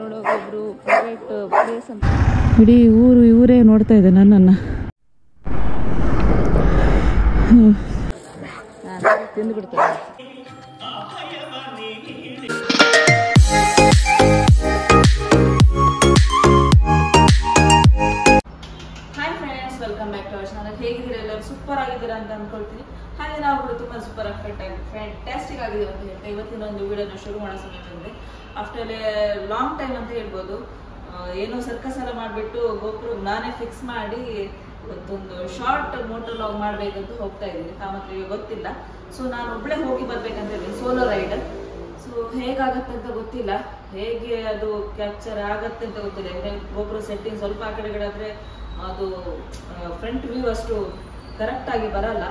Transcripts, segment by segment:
ಒಬ್ರು private place ಅಂತ ಇಡೀ ಊರು ಇವರೇ ನೋಡ್ತಾ ಇದೆ ನನ್ನನ್ನು. ತಿಂದು ಬಿಡ್ತಾರೆ. Hi friends, welcome back to our channel. ಹೇಗಿದ್ದೀರಾ ಎಲ್ಲರೂ? ಸೂಪರ್ ಆಗಿದ್ದೀರಾ ಅಂತ ಅಂದ್ಕೊಳ್ತೀನಿ. ಹಾಗೆ ನಾವು ಕೂಡ ತುಂಬ ಸೂಪರ್ ಫ್ಯಾಂಟಾಸ್ಟಿಕ್ ಆಗಿದ್ದೀವಿ ಅಂತ ಹೇಳ್ತಾ ಇವತ್ತಿನ ಒಂದು ವಿಡಿಯೋನ ಶುರು ಮಾಡೋ ಸಮಯ ಬಂದಿದೆ. ಆಫ್ಟರ್ ಲಾಂಗ್ ಟೈಮ್ ಅಂತ ಹೇಳ್ಬೋದು. ಏನೋ ಸರ್ಕಸ್ ಎಲ್ಲ ಮಾಡಿಬಿಟ್ಟು ಗೋಪುರ ನಾನೇ ಫಿಕ್ಸ್ ಮಾಡಿ ಇವತ್ತೊಂದು ಶಾರ್ಟ್ ಮೋಟರ್ ಲಾಗ್ ಮಾಡಬೇಕಂತ ಹೋಗ್ತಾ ಇದ್ದೀನಿ. ಕಾಮತ್ರಿಗೆ ಗೊತ್ತಿಲ್ಲ, ಸೊ ನಾನು ಒಬ್ಬಳೇ ಹೋಗಿ ಬರ್ಬೇಕಂತ ಇದ್ದೀನಿ, ಸೋಲೋ ರೈಡರ್. ಸೊ ಹೇಗಾಗತ್ತೆ ಅಂತ ಗೊತ್ತಿಲ್ಲ, ಹೇಗೆ ಅದು ಕ್ಯಾಪ್ಚರ್ ಆಗತ್ತೆ ಅಂತ ಗೊತ್ತಿಲ್ಲ. ಗೋಪುರ ಸೆಟ್ಟಿಂಗ್ ಸ್ವಲ್ಪ ಆ ಕಡೆಗಡೆ ಆದರೆ ಅದು ಫ್ರಂಟ್ ವ್ಯೂ ಅಷ್ಟು ಕರೆಕ್ಟಾಗಿ ಬರಲ್ಲ.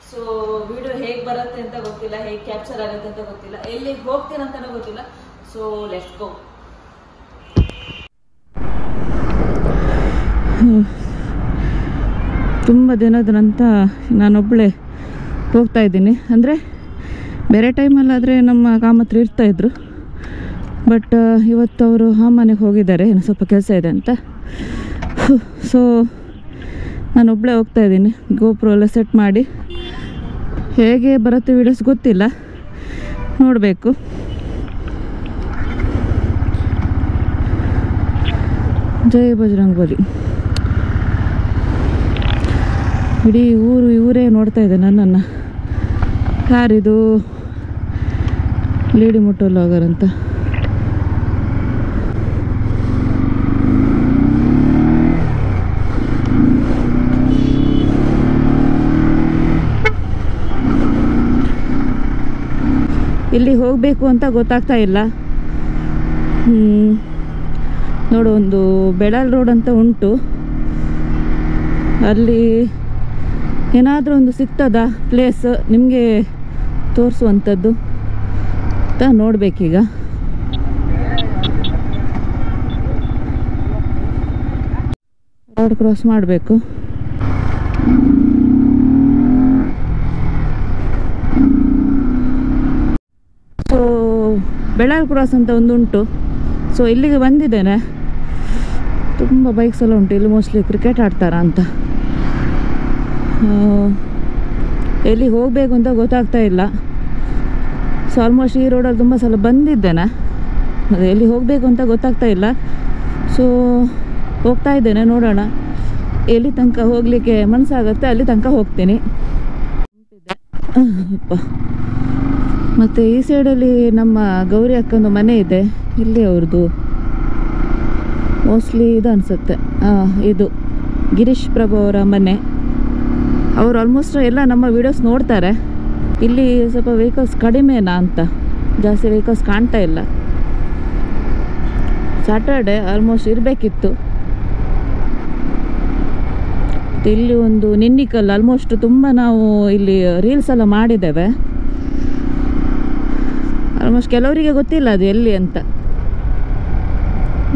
ಸೊ ವಿಡಿಯೋ ಹೇಗೆ ಬರುತ್ತೆ ಅಂತ ಗೊತ್ತಿಲ್ಲ, ಹೇಗೆ ಕ್ಯಾಪ್ಚರ್ ಆಗುತ್ತೆ ಅಂತ ಗೊತ್ತಿಲ್ಲ, ಎಲ್ಲಿ ಹೋಗ್ತೀನಿ ಅಂತಲೂ ಗೊತ್ತಿಲ್ಲ. So let's go. ತುಂಬ ದಿನದ ನಂತರ ನಾನೊಬ್ಬಳೇ ಹೋಗ್ತಾ ಇದ್ದೀನಿ. ಅಂದರೆ ಬೇರೆ ಟೈಮಲ್ಲಾದರೆ ನಮ್ಮ ಕಾಮತ್ರು ಇರ್ತಾಯಿದ್ರು, ಬಟ್ ಇವತ್ತು ಅವರು ಮನೆಗೆ ಹೋಗಿದ್ದಾರೆ, ಏನೋ ಸ್ವಲ್ಪ ಕೆಲಸ ಇದೆ ಅಂತ. ಸೊ ನಾನೊಬ್ಬಳೇ ಹೋಗ್ತಾ ಇದ್ದೀನಿ. ಗೋಪುರ ಎಲ್ಲ ಸೆಟ್ ಮಾಡಿ ಹೇಗೆ ಬರುತ್ತೆ ವೀಡಿಯೋಸ್ ಗೊತ್ತಿಲ್ಲ, ನೋಡಬೇಕು. ಜೈ ಬಜರಂಗಬಲಿ. ಇಡೀ ಊರು ಇವರೇ ನೋಡ್ತಾ ಇದೆ ನನ್ನನ್ನು. ಯಾರಿದು? ಲೇಡಿ ಮೋಟೋ ವ್ಲಾಗರ್ ಅಂತ. ಇಲ್ಲಿ ಹೋಗಬೇಕು ಅಂತ ಗೊತ್ತಾಗ್ತಾ ಇಲ್ಲ. ನೋಡು, ಒಂದು ಬೆಳಲ್ ರೋಡ್ ಅಂತ ಉಂಟು, ಅಲ್ಲಿ ಏನಾದರೂ ಒಂದು ಸಿಗ್ತದಾ ಪ್ಲೇಸ್ ನಿಮಗೆ ತೋರಿಸುವಂಥದ್ದು ಅಂತ ನೋಡಬೇಕೀಗ. ರೋಡ್ ಕ್ರಾಸ್ ಮಾಡಬೇಕು. ಸೊ ಬೆಳಲ್ ಕ್ರಾಸ್ ಅಂತ ಒಂದು ಉಂಟು. ಸೊ ಇಲ್ಲಿಗೆ ಬಂದಿದ್ದೇನೆ. ತುಂಬ ಬೈಕ್ಸ್ ಎಲ್ಲ ಉಂಟು ಇಲ್ಲಿ, ಮೋಸ್ಟ್ಲಿ ಕ್ರಿಕೆಟ್ ಆಡ್ತಾರಾ ಅಂತ. ಎಲ್ಲಿ ಹೋಗಬೇಕು ಅಂತ ಗೊತ್ತಾಗ್ತಾ ಇಲ್ಲ. ಸೊ ಆಲ್ಮೋಸ್ಟ್ ಈ ರೋಡಲ್ಲಿ ತುಂಬ ಸಲ ಬಂದಿದ್ದೇನೆ, ಅದೇ ಎಲ್ಲಿ ಹೋಗಬೇಕು ಅಂತ ಗೊತ್ತಾಗ್ತಾ ಇಲ್ಲ. ಸೊ ಹೋಗ್ತಾ ಇದ್ದೇನೆ, ನೋಡೋಣ ಎಲ್ಲಿ ತನಕ ಹೋಗಲಿಕ್ಕೆ ಮನಸ್ಸಾಗುತ್ತೆ ಅಲ್ಲಿ ತನಕ ಹೋಗ್ತೀನಿ. ಮತ್ತು ಈ ಸೈಡಲ್ಲಿ ನಮ್ಮ ಗೌರಿ ಅಕ್ಕಂದು ಮನೆ ಇದೆ, ಇಲ್ಲಿ ಅವ್ರದ್ದು ಮೋಸ್ಟ್ಲಿ ಇದು ಅನಿಸುತ್ತೆ. ಇದು ಗಿರೀಶ್ ಪ್ರಭು ಅವರ ಮನೆ. ಅವರು ಆಲ್ಮೋಸ್ಟ್ ಎಲ್ಲ ನಮ್ಮ ವೀಡಿಯೋಸ್ ನೋಡ್ತಾರೆ. ಇಲ್ಲಿ ಸ್ವಲ್ಪ ವೆಹಿಕಲ್ಸ್ ಕಡಿಮೆನಾ ಅಂತ, ಜಾಸ್ತಿ ವೆಹಿಕಲ್ಸ್ ಕಾಣ್ತಾ ಇಲ್ಲ. ಸ್ಯಾಟರ್ಡೆ ಆಲ್ಮೋಸ್ಟ್ ಇರಬೇಕಿತ್ತು. ಇಲ್ಲಿ ಒಂದು ನಿನ್ನಿಕಲ್ ಆಲ್ಮೋಸ್ಟ್ ತುಂಬ ನಾವು ಇಲ್ಲಿ ರೀಲ್ಸ್ ಎಲ್ಲ ಮಾಡಿದ್ದೇವೆ. ಆಲ್ಮೋಸ್ಟ್ ಕೆಲವರಿಗೆ ಗೊತ್ತಿಲ್ಲ ಅದು ಎಲ್ಲಿ ಅಂತ.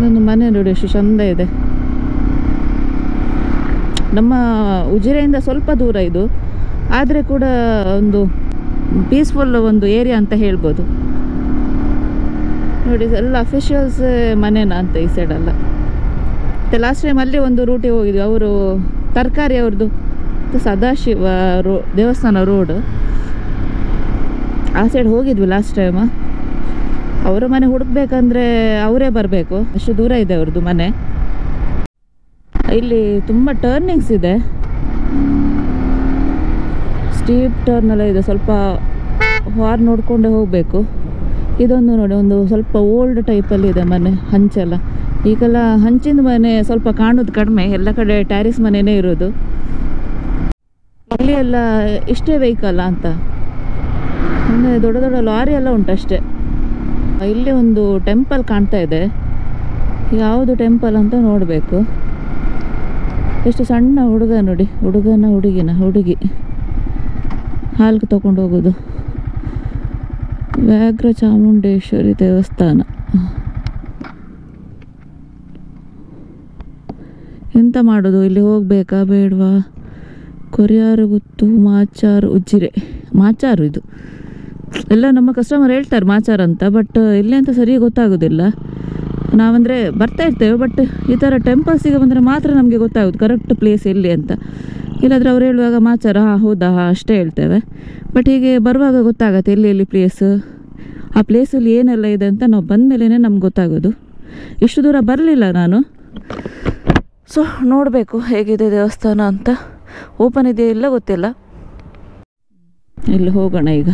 ನನ್ನ ಮನೆ ನೋಡಿ ಎಷ್ಟು ಚಂದ ಇದೆ. ನಮ್ಮ ಉಜಿರೆಯಿಂದ ಸ್ವಲ್ಪ ದೂರ ಇದು, ಆದರೆ ಕೂಡ ಒಂದು ಪೀಸ್ಫುಲ್ ಒಂದು ಏರಿಯಾ ಅಂತ ಹೇಳ್ಬೋದು. ನೋಡಿ ಎಲ್ಲ ಅಫಿಷಿಯಲ್ಸ್ ಮನೆನಾ ಅಂತ ಈ ಸೈಡಲ್ಲ. ಮತ್ತು ಲಾಸ್ಟ್ ಟೈಮ್ ಅಲ್ಲಿ ಒಂದು ರೂಟಿಗೆ ಹೋಗಿದ್ವಿ, ಅವರು ತರಕಾರಿ ಅವ್ರದ್ದು ಸದಾಶಿವ ದೇವಸ್ಥಾನ ರೋಡ್, ಆ ಸೈಡ್ ಹೋಗಿದ್ವಿ ಲಾಸ್ಟ್ ಟೈಮ್. ಅವರ ಮನೆ ಹುಡುಕ್ಬೇಕಂದ್ರೆ ಅವರೇ ಬರಬೇಕು, ಅಷ್ಟು ದೂರ ಇದೆ ಅವ್ರದ್ದು ಮನೆ. ಇಲ್ಲಿ ತುಂಬ ಟರ್ನಿಂಗ್ಸ್ ಇದೆ, ಸ್ಟೀಪ್ ಟರ್ನ್ ಎಲ್ಲ ಇದೆ, ಸ್ವಲ್ಪ ಹಾರ್ ನೋಡಿಕೊಂಡೇ ಹೋಗಬೇಕು. ಇದೊಂದು ನೋಡಿ, ಒಂದು ಸ್ವಲ್ಪ ಓಲ್ಡ್ ಟೈಪಲ್ಲಿ ಇದೆ ಮನೆ, ಹಂಚೆಲ್ಲ. ಈಗೆಲ್ಲ ಹಂಚಿನ ಮನೆ ಸ್ವಲ್ಪ ಕಾಣೋದು ಕಡಿಮೆ, ಎಲ್ಲ ಕಡೆ ಟ್ಯಾರಿಸ್ ಮನೆಯೇ ಇರೋದು. ಇಲ್ಲಿ ಎಲ್ಲ ಇಷ್ಟೇ ವೆಹಿಕಲ್ಲ ಅಂತ, ಅಂದರೆ ದೊಡ್ಡ ದೊಡ್ಡ ಲಾರಿ ಎಲ್ಲ ಉಂಟಷ್ಟೇ. ಇಲ್ಲಿ ಒಂದು ಟೆಂಪಲ್ ಕಾಣ್ತಾ ಇದೆ, ಯಾವುದು ಟೆಂಪಲ್ ಅಂತ ನೋಡಬೇಕು. ಎಷ್ಟು ಸಣ್ಣ ಹುಡುಗ ನೋಡಿ, ಹುಡುಗಿ ಹಾಲ್ಗೆ ತಗೊಂಡು ಹೋಗೋದು. ವ್ಯಾಘ್ರ ಚಾಮುಂಡೇಶ್ವರಿ ದೇವಸ್ಥಾನ. ಎಂತ ಮಾಡೋದು, ಇಲ್ಲಿ ಹೋಗಬೇಕಾ ಬೇಡವಾ? ಕೊರಿಯಾರಗುತ್ತು ಮಾಚಾರು ಉಜ್ಜಿರೆ, ಮಾಚಾರು ಇದು ಎಲ್ಲ ನಮ್ಮ ಕಸ್ಟಮರ್ ಹೇಳ್ತಾರೆ ಮಾಚಾರ ಅಂತ, ಬಟ್ ಇಲ್ಲಿ ಅಂತ ಸರಿ ಗೊತ್ತಾಗೋದಿಲ್ಲ. ನಾವಂದರೆ ಬರ್ತಾ ಇರ್ತೇವೆ, ಬಟ್ ಈ ಥರ ಟೆಂಪಲ್ಸಿಗೆ ಬಂದರೆ ಮಾತ್ರ ನಮಗೆ ಗೊತ್ತಾಗೋದು ಕರೆಕ್ಟ್ ಪ್ಲೇಸ್ ಎಲ್ಲಿ ಅಂತ. ಇಲ್ಲಾಂದರೆ ಅವ್ರು ಹೇಳುವಾಗ ಮಾಚಾರ ಹೌದಾ ಅಷ್ಟೇ ಹೇಳ್ತೇವೆ. ಬಟ್ ಹೀಗೆ ಬರುವಾಗ ಗೊತ್ತಾಗತ್ತೆ ಎಲ್ಲಿ ಪ್ಲೇಸು, ಆ ಪ್ಲೇಸಲ್ಲಿ ಏನೆಲ್ಲ ಇದೆ ಅಂತ ನಾವು ಬಂದ ಮೇಲೇ ನಮ್ಗೆ ಗೊತ್ತಾಗೋದು. ಇಷ್ಟು ದೂರ ಬರಲಿಲ್ಲ ನಾನು. ಸೊ ನೋಡಬೇಕು ಹೇಗಿದೆ ದೇವಸ್ಥಾನ ಅಂತ. ಓಪನ್ ಇದೆಯಾ ಇಲ್ಲ ಗೊತ್ತಿಲ್ಲ. ಇಲ್ಲಿ ಹೋಗೋಣ ಈಗ.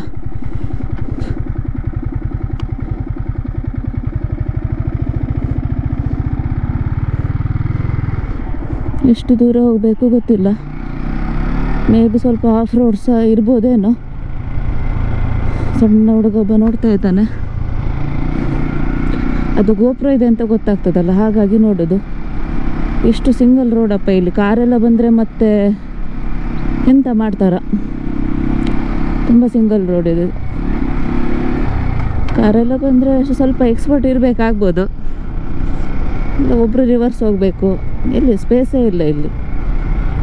ಎಷ್ಟು ದೂರ ಹೋಗಬೇಕು ಗೊತ್ತಿಲ್ಲ. ಮೇ ಬಿ ಸ್ವಲ್ಪ ಆಫ್ ರೋಡ್ ಸಹ ಇರ್ಬೋದೇನೋ. ಸಣ್ಣ ಹುಡುಗೊಬ್ಬ ನೋಡ್ತಾ ಇದ್ದಾನೆ. ಅದು ಗೋಪುರ ಇದೆ ಅಂತ ಗೊತ್ತಾಗ್ತದಲ್ಲ, ಹಾಗಾಗಿ ನೋಡೋದು. ಎಷ್ಟು ಸಿಂಗಲ್ ರೋಡಪ್ಪ ಇಲ್ಲಿ. ಕಾರೆಲ್ಲ ಬಂದರೆ ಮತ್ತೆ ಎಂತ ಮಾಡ್ತಾರ. ತುಂಬ ಸಿಂಗಲ್ ರೋಡ್ ಇದೆ. ಕಾರೆಲ್ಲ ಬಂದರೆ ಸ್ವಲ್ಪ ಎಕ್ಸ್ಪರ್ಟ್ ಇರಬೇಕಾಗ್ಬೋದು. ಇಲ್ಲ ಒಬ್ಬರು ರಿವರ್ಸ್ ಹೋಗಬೇಕು. ಇಲ್ಲಿ ಸ್ಪೇಸೇ ಇಲ್ಲ. ಇಲ್ಲಿ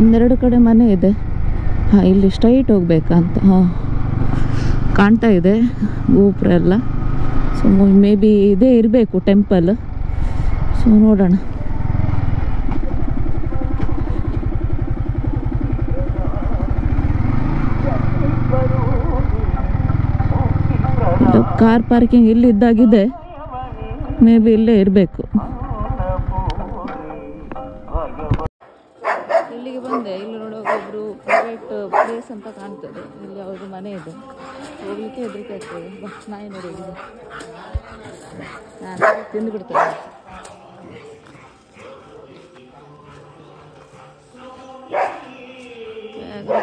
ಒಂದೆರಡು ಕಡೆ ಮನೆ ಇದೆ. ಹಾಂ, ಇಲ್ಲಿ ಸ್ಟ್ರೈಟ್ ಹೋಗ್ಬೇಕಂತ. ಹಾಂ, ಕಾಣ್ತಾ ಇದೆ ಗೋಪುರ ಎಲ್ಲ. ಸೊ ಮೇ ಬಿ ಇದೇ ಇರಬೇಕು ಟೆಂಪಲ್. ಸೊ ನೋಡೋಣ. ಕಾರ್ ಪಾರ್ಕಿಂಗ್ ಇಲ್ಲಿದ್ದಾಗಿದೆ. ಮೇ ಬಿ ಇಲ್ಲೇ ಇರಬೇಕು. ಇಲ್ಲಿಗೆ ಬಂದೆ. ಇಲ್ಲಿ ನೋಡುವಾಗ ಒಬ್ಬರು ಪ್ರೈವೇಟ್ ಪ್ಲೇಸ್ ಅಂತ ಕಾಣ್ತದೆ. ಇಲ್ಲಿ ಅವ್ರದ್ದು ಮನೆ ಇದೆ. ಹೋಗ್ಲಿಕ್ಕೆ ಹೆದರಿಕೆ ಆಗ್ತದೆ. ನಾಯಿ ನೋಡಿ ನಾನು ತಿಂದು ಬಿಡ್ತೇನೆ.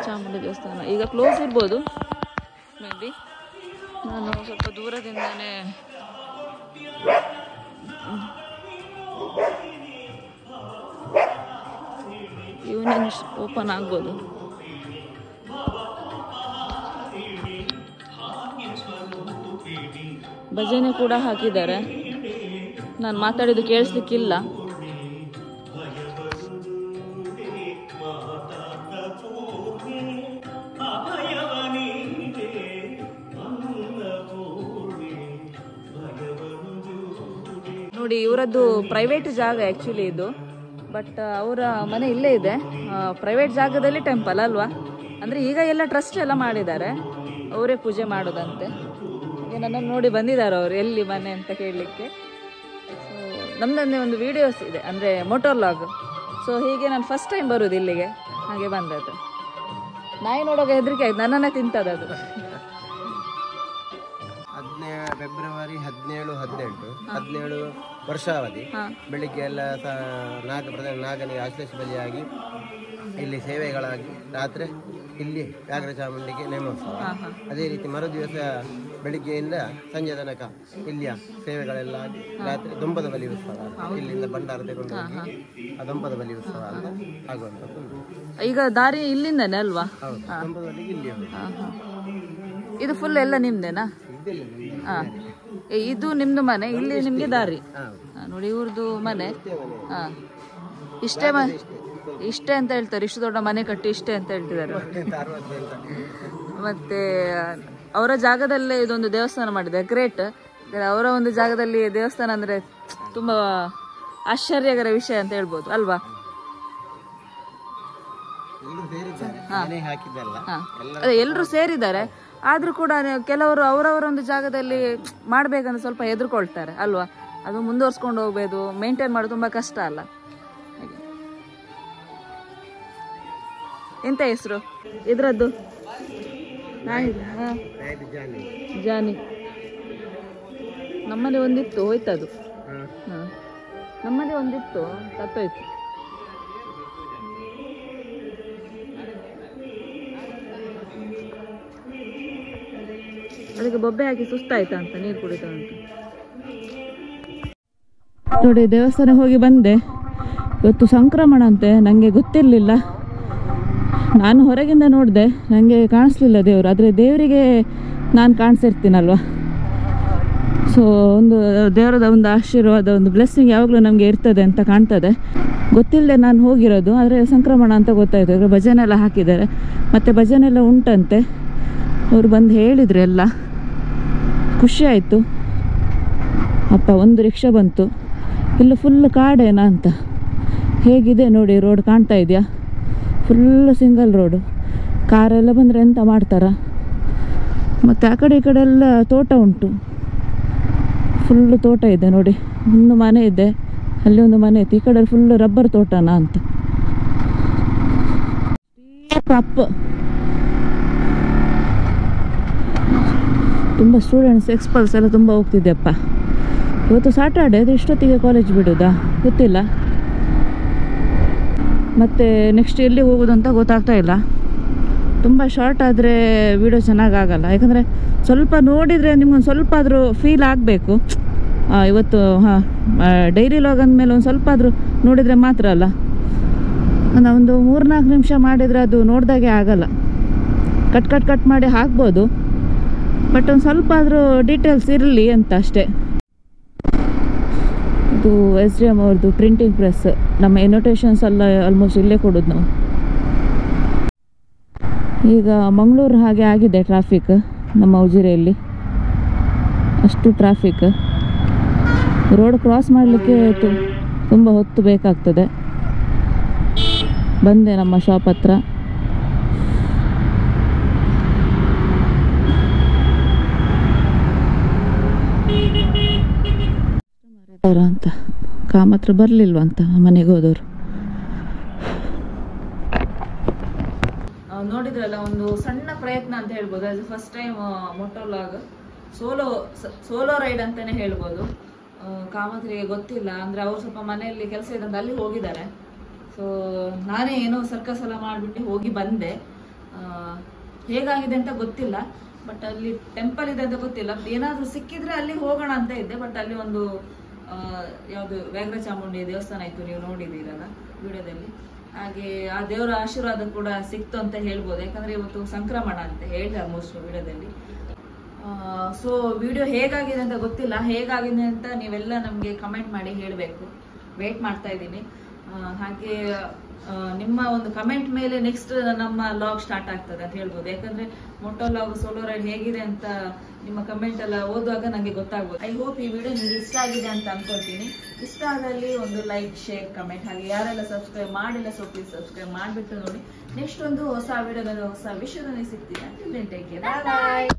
ಚಾಮುಂಡಿ ದೇವಸ್ಥಾನ ಈಗ ಕ್ಲೋಸ್ ಇರ್ಬೋದು ಮೇ ಬಿ. ನಾನು ಸ್ವಲ್ಪ ದೂರದಿಂದನೇ ಈವ್ನಿಂಗ್ ಓಪನ್ ಆಗ್ಬೋದು. ಭಜನೆ ಕೂಡ ಹಾಕಿದ್ದಾರೆ. ನಾನು ಮಾತಾಡಿದ್ದು ಕೇಳಿಸ್ಲಿಕ್ಕಿಲ್ಲ. ನೋಡಿ, ಇವರದ್ದು ಪ್ರೈವೇಟ್ ಜಾಗ ಆ್ಯಕ್ಚುಲಿ ಇದು. ಬಟ್ ಅವರ ಮನೆ ಇಲ್ಲೇ ಇದೆ. ಪ್ರೈವೇಟ್ ಜಾಗದಲ್ಲಿ ಟೆಂಪಲ್ ಅಲ್ವಾ. ಅಂದರೆ ಈಗ ಎಲ್ಲ ಟ್ರಸ್ಟ್ ಎಲ್ಲ ಮಾಡಿದ್ದಾರೆ. ಅವರೇ ಪೂಜೆ ಮಾಡೋದಂತೆ. ಈಗ ನನ್ನನ್ನು ನೋಡಿ ಬಂದಿದ್ದಾರೆ ಅವರು ಎಲ್ಲಿ ಮನೆ ಅಂತ ಕೇಳಲಿಕ್ಕೆ. ಸೊ ನಮ್ಮದೊಂದೇ ಒಂದು ವೀಡಿಯೋಸ್ ಇದೆ, ಅಂದರೆ ಮೋಟೋರ್ಲಾಗ್. ಸೊ ಹೀಗೆ ನಾನು ಫಸ್ಟ್ ಟೈಮ್ ಬರೋದು ಇಲ್ಲಿಗೆ, ಹಾಗೆ ಬಂದದ್ದು. ನಾಯಿ ನೋಡುವಾಗ ಹೆದರಿಕೆ ಆಯ್ತು, ನನ್ನನ್ನೇ ತಿಂತದ ಅದು. ಫೆಬ್ರವರಿ 17 ವರ್ಷಾವಧಿ ಬೆಳಿಗ್ಗೆ ಎಲ್ಲ ನಾಗನಿಗೆ ಆಶ್ಲೇಷ ಬಲಿಯಾಗಿ ಇಲ್ಲಿ ಸೇವೆಗಳಾಗಿ ರಾತ್ರಿ ಇಲ್ಲಿ ವ್ಯಾಘ್ರ ಚಾಮುಂಡಿಗೆ ನೇಮೋತ್ಸವ. ಅದೇ ರೀತಿ ಮರು ದಿವಸ ಬೆಳಿಗ್ಗೆಯಿಂದ ಸಂಜೆ ತನಕ ಇಲ್ಲಿಯ ಸೇವೆಗಳೆಲ್ಲ ಆಗಿ ರಾತ್ರಿ ದೊಂಬದ ಬಲಿ ಉತ್ಸವ. ಇಲ್ಲಿಂದ ಭಂಡಾರ ತಗೊಂಡು ಹೋಗಿ ಆ ದೊಂಬದ ಬಲಿ ಉತ್ಸವ ಅಂತ ಆಗುವಂಥದ್ದು. ಈಗ ದಾರಿ ಇಲ್ಲಿಂದನೇ ಅಲ್ವಾ? ಹೌದು, ದೊಂಬದ ಬಲಿಗೆ ಇಲ್ಲಿ. ಇದು ಫುಲ್ ಎಲ್ಲ ನಿಮ್ದೇನಾ? ಇದು ನಿಮ್ದು ಮನೆ, ಇಲ್ಲಿ ನಿಮ್ಗೆ ದಾರಿ. ನೋಡಿ ಇವ್ರದ್ದು ಮನೆ. ಇಷ್ಟೇ ಅಂತ ಹೇಳ್ತಾರೆ. ಇಷ್ಟು ದೊಡ್ಡ ಮನೆ ಕಟ್ಟಿ ಇಷ್ಟೇ ಅಂತ ಹೇಳ್ತಿದ್ದಾರೆ. ಮತ್ತೆ ಅವರ ಜಾಗದಲ್ಲೇ ಇದೊಂದು ದೇವಸ್ಥಾನ ಮಾಡಿದೆ. ಗ್ರೇಟ್. ಅವರ ಒಂದು ಜಾಗದಲ್ಲಿ ದೇವಸ್ಥಾನ ಅಂದ್ರೆ ತುಂಬಾ ಆಶ್ಚರ್ಯಕರ ವಿಷಯ ಅಂತ ಹೇಳ್ಬೋದು ಅಲ್ವಾ? ಅದೇ ಎಲ್ಲರೂ ಸೇರಿದ್ದಾರೆ. ಆದ್ರೂ ಕೂಡ ಕೆಲವರು ಅವರವರೊಂದು ಜಾಗದಲ್ಲಿ ಮಾಡ್ಬೇಕಂದ್ರೆ ಸ್ವಲ್ಪ ಹೆದರ್ಕೊಳ್ತಾರೆ ಅಲ್ವಾ? ಅದು ಮುಂದುವರ್ಸ್ಕೊಂಡು ಹೋಗ್ಬೋದು, ಮೇಂಟೈನ್ ಮಾಡೋದು ತುಂಬಾ ಕಷ್ಟ ಅಲ್ಲ. ಹಾಗೆ ಎಂತ ಹೆಸರು ಇದ್ರದ್ದು? ಜಾನಿ. ನಮ್ಮಲ್ಲಿ ಒಂದಿತ್ತು, ಹೋಯ್ತದು. ನಮ್ಮಲ್ಲಿ ಒಂದಿತ್ತು, ಸತ್ತೋಯ್ತು. ಅದಕ್ಕೆ ಬೊಬ್ಬೆ ಹಾಕಿ ಸುಸ್ತಾಯ್ತಾ ಅಂತ ನೀರು ಕುಡಿತಾ ಉಂಟು. ನೋಡಿ ದೇವಸ್ಥಾನ ಹೋಗಿ ಬಂದೆ. ಇವತ್ತು ಸಂಕ್ರಮಣ ಅಂತೆ, ನನಗೆ ಗೊತ್ತಿರಲಿಲ್ಲ. ನಾನು ಹೊರಗಿಂದ ನೋಡಿದೆ, ನನಗೆ ಕಾಣಿಸ್ಲಿಲ್ಲ ದೇವರು. ಆದರೆ ದೇವರಿಗೆ ನಾನು ಕಾಣಿಸಿರ್ತೀನಲ್ವ. ಸೊ ಒಂದು ದೇವರದ ಒಂದು ಆಶೀರ್ವಾದ, ಒಂದು ಬ್ಲೆಸ್ಸಿಂಗ್ ಯಾವಾಗಲೂ ನಮಗೆ ಇರ್ತದೆ ಅಂತ ಕಾಣ್ತದೆ. ಗೊತ್ತಿಲ್ಲದೆ ನಾನು ಹೋಗಿರೋದು, ಆದರೆ ಸಂಕ್ರಮಣ ಅಂತ ಗೊತ್ತಾಯಿತು. ಈಗ ಭಜನೆ ಎಲ್ಲ ಹಾಕಿದ್ದಾರೆ, ಮತ್ತು ಭಜನೆ ಎಲ್ಲ ಉಂಟಂತೆ. ಅವರು ಬಂದು ಹೇಳಿದ್ರು, ಎಲ್ಲ ಖುಷಿ ಆಯಿತು. ಅಪ್ಪ ಒಂದು ರಿಕ್ಷಾ ಬಂತು. ಇಲ್ಲ ಫುಲ್ ಕಾಡೇನಾ ಅಂತ. ಹೇಗಿದೆ ನೋಡಿ, ರೋಡ್ ಕಾಣ್ತಾ ಇದೆಯಾ? Full single road. ಕಾರೆಲ್ಲ ಬಂದರೆ ಎಂತ ಮಾಡ್ತಾರ? ಮತ್ತು ಆ ಕಡೆ ಈ ಕಡೆ ಎಲ್ಲ ತೋಟ ಉಂಟು, ಫುಲ್ಲು ತೋಟ ಇದೆ ನೋಡಿ. ಒಂದು ಮನೆ ಇದೆ, ಅಲ್ಲಿ ಒಂದು ಮನೆ ಇತ್ತು, ಈ ಕಡೆ ಫುಲ್ ರಬ್ಬರ್ ತೋಟನಾ ಅಂತ. ಅಪ್ ತುಂಬ ಸ್ಟೂಡೆಂಟ್ಸ್ ಎಕ್ಸ್ಪಲ್ಸ್ ಎಲ್ಲ ತುಂಬ ಹೋಗ್ತಿದ್ದೆಪ್ಪ. ಇವತ್ತು ಸಾಟರ್ಡೆ, ಅದು ಇಷ್ಟೊತ್ತಿಗೆ ಕಾಲೇಜ್ ಬಿಡೋದಾ ಗೊತ್ತಿಲ್ಲ. ಮತ್ತು ನೆಕ್ಸ್ಟ್ ಎಲ್ಲಿ ಹೋಗೋದು ಅಂತ ಗೊತ್ತಾಗ್ತಾ ಇಲ್ಲ. ತುಂಬ ಶಾರ್ಟ್ ಆದರೆ ವಿಡಿಯೋ ಚೆನ್ನಾಗಾಗಲ್ಲ, ಯಾಕಂದರೆ ಸ್ವಲ್ಪ ನೋಡಿದರೆ ನಿಮ್ಗೊಂದು ಸ್ವಲ್ಪ ಆದರೂ ಫೀಲ್ ಆಗಬೇಕು. ಇವತ್ತು ಡೈರಿ ಲಾಗ್ ಅಂದಮೇಲೆ ಒಂದು ಸ್ವಲ್ಪ ಆದರೂ ನೋಡಿದರೆ ಮಾತ್ರ ಅಲ್ಲ. ಒಂದು 3-4 ನಿಮಿಷ ಮಾಡಿದರೆ ಅದು ನೋಡಿದಾಗೆ ಆಗಲ್ಲ. ಕಟ್ ಮಾಡಿ ಹಾಕ್ಬೋದು, ಬಟ್ ಒಂದು ಸ್ವಲ್ಪ ಆದರೂ ಡೀಟೇಲ್ಸ್ ಇರಲಿ ಅಂತ ಅಷ್ಟೇ. ಇದು SDM ಅವ್ರದ್ದು ಪ್ರಿಂಟಿಂಗ್ ಪ್ರೆಸ್. ನಮ್ಮ ಇನ್ವಿಟೇಷನ್ಸ್ ಎಲ್ಲ ಆಲ್ಮೋಸ್ಟ್ ಇಲ್ಲೇ ಕೊಡೋದು ನಾವು. ಈಗ ಮಂಗಳೂರು ಹಾಗೆ ಆಗಿದೆ ಟ್ರಾಫಿಕ್. ನಮ್ಮ ಉಜಿರೆಯಲ್ಲಿ ಅಷ್ಟು ಟ್ರಾಫಿಕ್. ರೋಡ್ ಕ್ರಾಸ್ ಮಾಡಲಿಕ್ಕೆ ತುಂಬ ಹೊತ್ತು ಬೇಕಾಗ್ತದೆ. ಬಂದೆ ನಮ್ಮ ಶಾಪ್ ಹತ್ರ. ಅಂತ ಕಾಮ ಹತ್ರ ಬರಲಿಲ್ವಂತ ಮನೆಗೆ ಹೋದವರು. ನೋಡಿದ್ರಲ್ಲ, ಒಂದು ಸಣ್ಣ ಪ್ರಯತ್ನ ಅಂತ ಹೇಳ್ಬೋದು. ಅದು ಫಸ್ಟ್ ಟೈಮ್ ಮೊಟೋಲಾಗ್ ಸೋಲೋ ರೈಡ್ ಅಂತಾನೆ ಹೇಳ್ಬೋದು. ಕಾಮತ್ರಿಗೆ ಗೊತ್ತಿಲ್ಲ ಅಂದರೆ ಅವ್ರು ಸ್ವಲ್ಪ ಮನೆಯಲ್ಲಿ ಕೆಲಸ ಇದೆ ಅಂತ ಅಲ್ಲಿ ಹೋಗಿದ್ದಾರೆ. ಸೊ ನಾನೇ ಏನೋ ಸರ್ಕಸ್ ಎಲ್ಲ ಮಾಡಿಬಿಟ್ಟು ಹೋಗಿ ಬಂದೆ. ಹೇಗಾಗಿದೆ ಅಂತ ಗೊತ್ತಿಲ್ಲ, ಬಟ್ ಅಲ್ಲಿ ಟೆಂಪಲ್ ಇದೆ ಅಂತ ಗೊತ್ತಿಲ್ಲ. ಏನಾದರೂ ಸಿಕ್ಕಿದ್ರೆ ಅಲ್ಲಿ ಹೋಗೋಣ ಅಂತ ಇದ್ದೆ, ಬಟ್ ಅಲ್ಲಿ ಒಂದು ಯಾವುದು ವ್ಯಾಘ್ರ ಚಾಮುಂಡಿ ದೇವಸ್ಥಾನ ಇತ್ತು, ನೀವು ನೋಡಿದ್ದೀರಲ್ಲ ವಿಡಿಯೋದಲ್ಲಿ. ಹಾಗೆ ಆ ದೇವರ ಆಶೀರ್ವಾದ ಕೂಡ ಸಿಕ್ತು ಅಂತ ಹೇಳ್ಬೋದು, ಯಾಕಂದರೆ ಇವತ್ತು ಸಂಕ್ರಮಣ ಅಂತ ಹೇಳಿದೆ ಆಲ್ಮೋಸ್ಟ್ ವಿಡಿಯೋದಲ್ಲಿ. ಸೊ ವಿಡಿಯೋ ಹೇಗಾಗಿದೆ ಅಂತ ಗೊತ್ತಿಲ್ಲ, ಹೇಗಾಗಿದೆ ಅಂತ ನೀವೆಲ್ಲ ನಮಗೆ ಕಮೆಂಟ್ ಮಾಡಿ ಹೇಳಬೇಕು. ವೇಟ್ ಮಾಡ್ತಾ ಇದ್ದೀನಿ. ಹಾಗೆ ನಿಮ್ಮ ಒಂದು ಕಮೆಂಟ್ ಮೇಲೆ ನೆಕ್ಸ್ಟ್ ನಮ್ಮ ಲಾಗ್ ಸ್ಟಾರ್ಟ್ ಆಗ್ತದೆ ಅಂತ ಹೇಳ್ಬೋದು. ಯಾಕಂದ್ರೆ ಮೊಟೋ ಲಾಗ್ ಸೋಲೋ ರೈಡ್ ಹೇಗಿದೆ ಅಂತ ನಿಮ್ಮ ಕಮೆಂಟ್ ಎಲ್ಲ ಓದುವಾಗ ನನಗೆ ಗೊತ್ತಾಗ್ಬೋದು. ಐ ಹೋಪ್ ಈ ವಿಡಿಯೋ ನಿಮಗೆ ಇಷ್ಟ ಆಗಿದೆ ಅಂತ ಅನ್ಕೊಳ್ತೀನಿ. ಇಷ್ಟ ಆದಲ್ಲಿ ಒಂದು ಲೈಕ್, ಶೇರ್, ಕಮೆಂಟ್. ಹಾಗೆ ಯಾರೆಲ್ಲ ಸಬ್ಸ್ಕ್ರೈಬ್ ಮಾಡಿಲ್ಲ ಸೊ ಪ್ಲೀಸ್ ಸಬ್ಸ್ಕ್ರೈಬ್ ಮಾಡಿಬಿಟ್ಟು ನೋಡಿ. ನೆಕ್ಸ್ಟ್ ಒಂದು ಹೊಸ ವಿಡಿಯೋದಲ್ಲಿ ಹೊಸ ವಿಷಯದಲ್ಲಿ ಸಿಗ್ತೀನಿ. ಬಾಯ್.